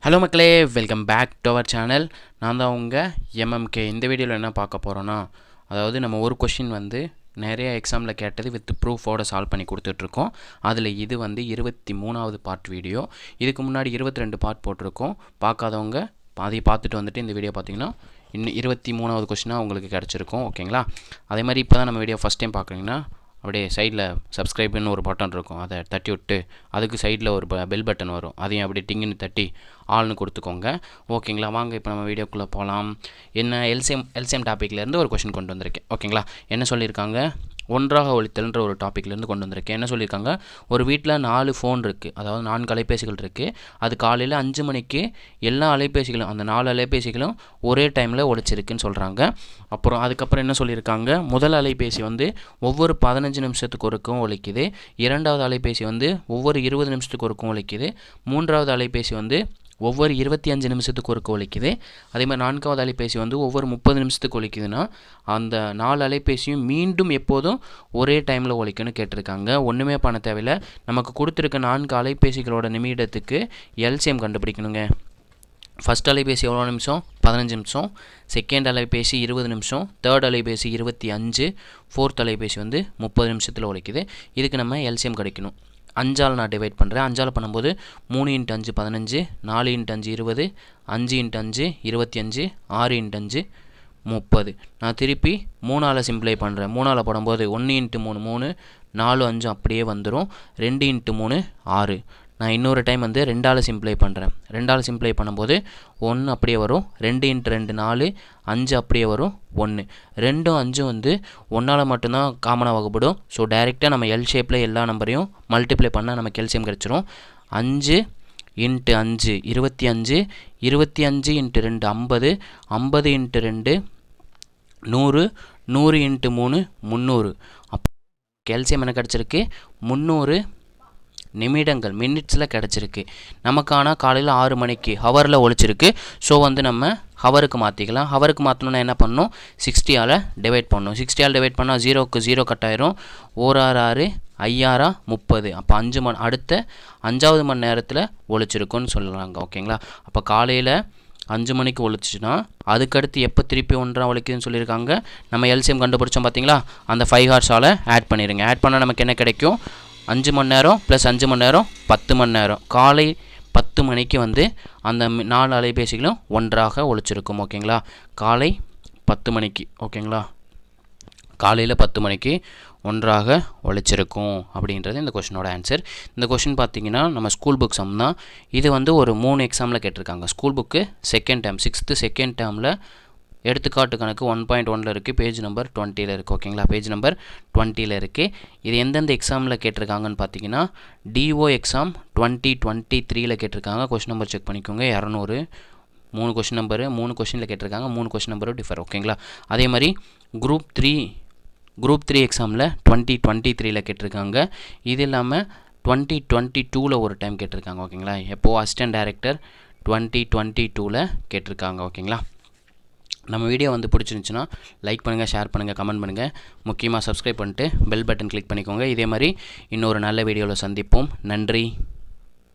Hello மக்களே, welcome back to our channel. நான் தான் உங்கள் எம்எம்கே. இந்த வீடியோவில் என்ன பார்க்க போகிறோன்னா, அதாவது நம்ம ஒரு கொஷின் வந்து நிறைய எக்ஸாமில் கேட்டது வித் ப்ரூஃபோடு சால்வ் பண்ணி கொடுத்துட்ருக்கோம். அதில் இது வந்து 23வது பார்ட் வீடியோ. இதுக்கு முன்னாடி 22 பார்ட் போட்டிருக்கோம். பார்க்காதவங்க அதை பார்த்துட்டு வந்துட்டு இந்த வீடியோ பார்த்தீங்கன்னா இன்னும் 23வது கொஷினாக உங்களுக்கு கிடச்சிருக்கும். ஓகேங்களா? அதே மாதிரி இப்போ தான் நம்ம வீடியோ ஃபஸ்ட் டைம் பார்க்குறீங்கன்னா அப்படியே சைடில் சப்ஸ்கிரைப்னு ஒரு பட்டன் இருக்கும், அதை தட்டி விட்டு அதுக்கு சைடில் ஒரு பெல் பட்டன் வரும், அதையும் அப்படியே டிங்குன்னு தட்டி ஆள்னு கொடுத்துக்கோங்க. ஓகேங்களா? வாங்க இப்போ நம்ம வீடியோக்குள்ளே போகலாம். என்ன எல்சிஎம் டாப்பிக்லேருந்து ஒரு கொஷின் கொண்டு வந்திருக்கேன். ஓகேங்களா? என்ன சொல்லியிருக்காங்க, ஒன்றாக ஒழித்தல்ன்ற ஒரு டாப்பிக்லேருந்து கொண்டு வந்திருக்கேன். என்ன சொல்லியிருக்காங்க, ஒரு வீட்டில் 4 ஃபோன் இருக்குது, அதாவது 4 அலைபேசிகள் இருக்குது. அது காலையில் 5 மணிக்கு எல்லா அலைபேசிகளும், அந்த 4 அலைபேசிகளும் ஒரே டைமில் ஒழிச்சிருக்குன்னு சொல்கிறாங்க. அப்புறம் அதுக்கப்புறம் என்ன சொல்லியிருக்காங்க, முதல் அலைபேசி வந்து ஒவ்வொரு 15 நிமிஷத்துக்கு ஒருக்கும் ஒழிக்குது. இரண்டாவது அலைபேசி வந்து ஒவ்வொரு 20 நிமிஷத்துக்கு ஒருக்கும் ஒழிக்குது. மூன்றாவது அலைபேசி வந்து ஒவ்வொரு 25 நிமிஷத்துக்கு ஒருக்க ஒழிக்குது. அதே மாதிரி 4வது அலைபேசி வந்து ஒவ்வொரு 30 நிமிஷத்துக்கு ஒழிக்குதுன்னா அந்த 4 அலைபேசியும் மீண்டும் எப்போதும் ஒரே டைமில் ஒழிக்கணும்னு கேட்டிருக்காங்க. ஒன்றுமே பண்ண தேவையில்லை, நமக்கு கொடுத்துருக்க 4 அலைபேசிகளோட நிமிடத்துக்கு எல்சிஎம் கண்டுபிடிக்கணுங்க. ஃபஸ்ட் அலைபேசி எவ்வளோ நிமிஷம்? 15 நிமிஷம். செகண்ட் அலைபேசி 20 நிமிஷம். தேர்ட் அலைபேசி 25. ஃபோர்த் அலைபேசி வந்து 30 நிமிஷத்தில் ஒழிக்குது. இதுக்கு நம்ம எல்சிஎம் கிடைக்கணும். 5ஆல் நான் டிவைட் பண்ணுறேன். 5ஆல் பண்ணும்போது 3 × 5 15, 4 × 5 20, 5 × 5 25, 6 × 5 30. நான் திருப்பி 3ஆல் சிம்பிளை பண்ணுறேன். 3ஆல் போடும்போது 1 × 3 3, 4 5 அப்படியே வந்துடும். 2 × 3 6. நான் இன்னொரு டைம் வந்து 2ஆல் சிம்பிளை பண்ணுறேன். 2ஆல் சிம்பிளை பண்ணும்போது 1 அப்படியே வரும். 2 × 2 4, 5 அப்படியே வரும் 1. 2ம் 5 வந்து 1ஆல் மட்டும்தான் காமனாக வகுப்படும். ஸோ டைரெக்டாக நம்ம எல் ஷேப்பில் எல்லா நம்பரையும் மல்டிப்ளை பண்ணால் நமக்கு எல்சிஎம் கிடச்சிரும். 5 × 5 25, 25 × 2 50, 50 × 2 100, 100 × 3 300. அப்போ எல்சிஎம் என்ன கிடச்சிருக்கு? 300 நிமிடங்கள், மினிட்ஸில் கிடச்சிருக்கு. நமக்கான காலையில் 6 மணிக்கு ஹவரில் ஒழிச்சிருக்கு. ஸோ வந்து நம்ம ஹவருக்கு மாற்றிக்கலாம். ஹவருக்கு மாற்றணுன்னா என்ன பண்ணணும், 60ஆல் டிவைட் பண்ணணும். 60ஆல் டிவைட் பண்ணால் 0க்கு 0 கட் ஆயிரும். 1 6 6, 5 6 30. அப்போ 5 அடுத்த 5வது மணி நேரத்தில் ஒழிச்சிருக்குன்னு சொல்லுவாங்க. ஓகேங்களா? அப்போ காலையில் 5 மணிக்கு ஒழிச்சுன்னா அதுக்கடுத்து எப்போ திருப்பி 1 ஒழிக்குதுன்னு சொல்லியிருக்காங்க. நம்ம எல்சிஎம் கண்டுபிடிச்சோம் பார்த்தீங்களா, அந்த 5 ஹார்ஸால் ஆட் பண்ணிடுங்க. ஆட் பண்ணால் நமக்கு என்ன கிடைக்கும், 5 மணி நேரம் ப்ளஸ் 5 மணி நேரம் 10 மணி நேரம். காலை 10 மணிக்கு வந்து அந்த 4 அலைபேசிகளும் ஒன்றாக ஒழிச்சிருக்கும். ஓகேங்களா? காலை 10 மணிக்கு. ஓகேங்களா? காலையில் 10 மணிக்கு ஒன்றாக ஒழிச்சிருக்கும் அப்படின்றது இந்த கொஷினோட ஆன்சர். இந்த கொஷின் பார்த்தீங்கன்னா நம்ம ஸ்கூல் புக் சம் தான். இது வந்து ஒரு 3 எக்ஸாமில் கேட்டிருக்காங்க. School book second term 6th second டேர்மில் எடுத்துக்காட்டு கணக்கு 1.1 இருக்குது. பேஜ் நம்பர் 20 இருக்குது. ஓகேங்களா? பேஜ் நம்பர் 20 இருக்குது. இது எந்தெந்த எக்ஸாமில் கேட்டிருக்காங்கன்னு பார்த்தீங்கன்னா டிஓ எக்ஸாம் 2023 கேட்டிருக்காங்க. கொஷின் நம்பர் செக் பண்ணிக்கோங்க. 200. 3 கொஷின் நம்பரு, 3 கொஷினில் கேட்டிருக்காங்க. 3 கொஷின் நம்பரும் டிஃபர். ஓகேங்களா? அதே மாதிரி குரூப் 3 எக்ஸாமில் 2023 கேட்டிருக்காங்க. இது இல்லாமல் 2022 ஒரு டைம் கேட்டிருக்காங்க. ஓகேங்களா? எப்போது அசிஸ்டன்ட் டைரக்டர் 2022 கேட்டிருக்காங்க. ஓகேங்களா? நம்ம வீடியோ வந்து பிடிச்சிருந்துச்சுன்னா லைக் பண்ணுங்கள், ஷேர் பண்ணுங்கள், கமெண்ட் பண்ணுங்கள். முக்கியமாக சப்ஸ்கிரைப் பண்ணிட்டு பெல் பட்டன் கிளிக் பண்ணிக்கோங்க. இதே மாதிரி இன்னொரு நல்ல வீடியோவில் சந்திப்போம். நன்றி.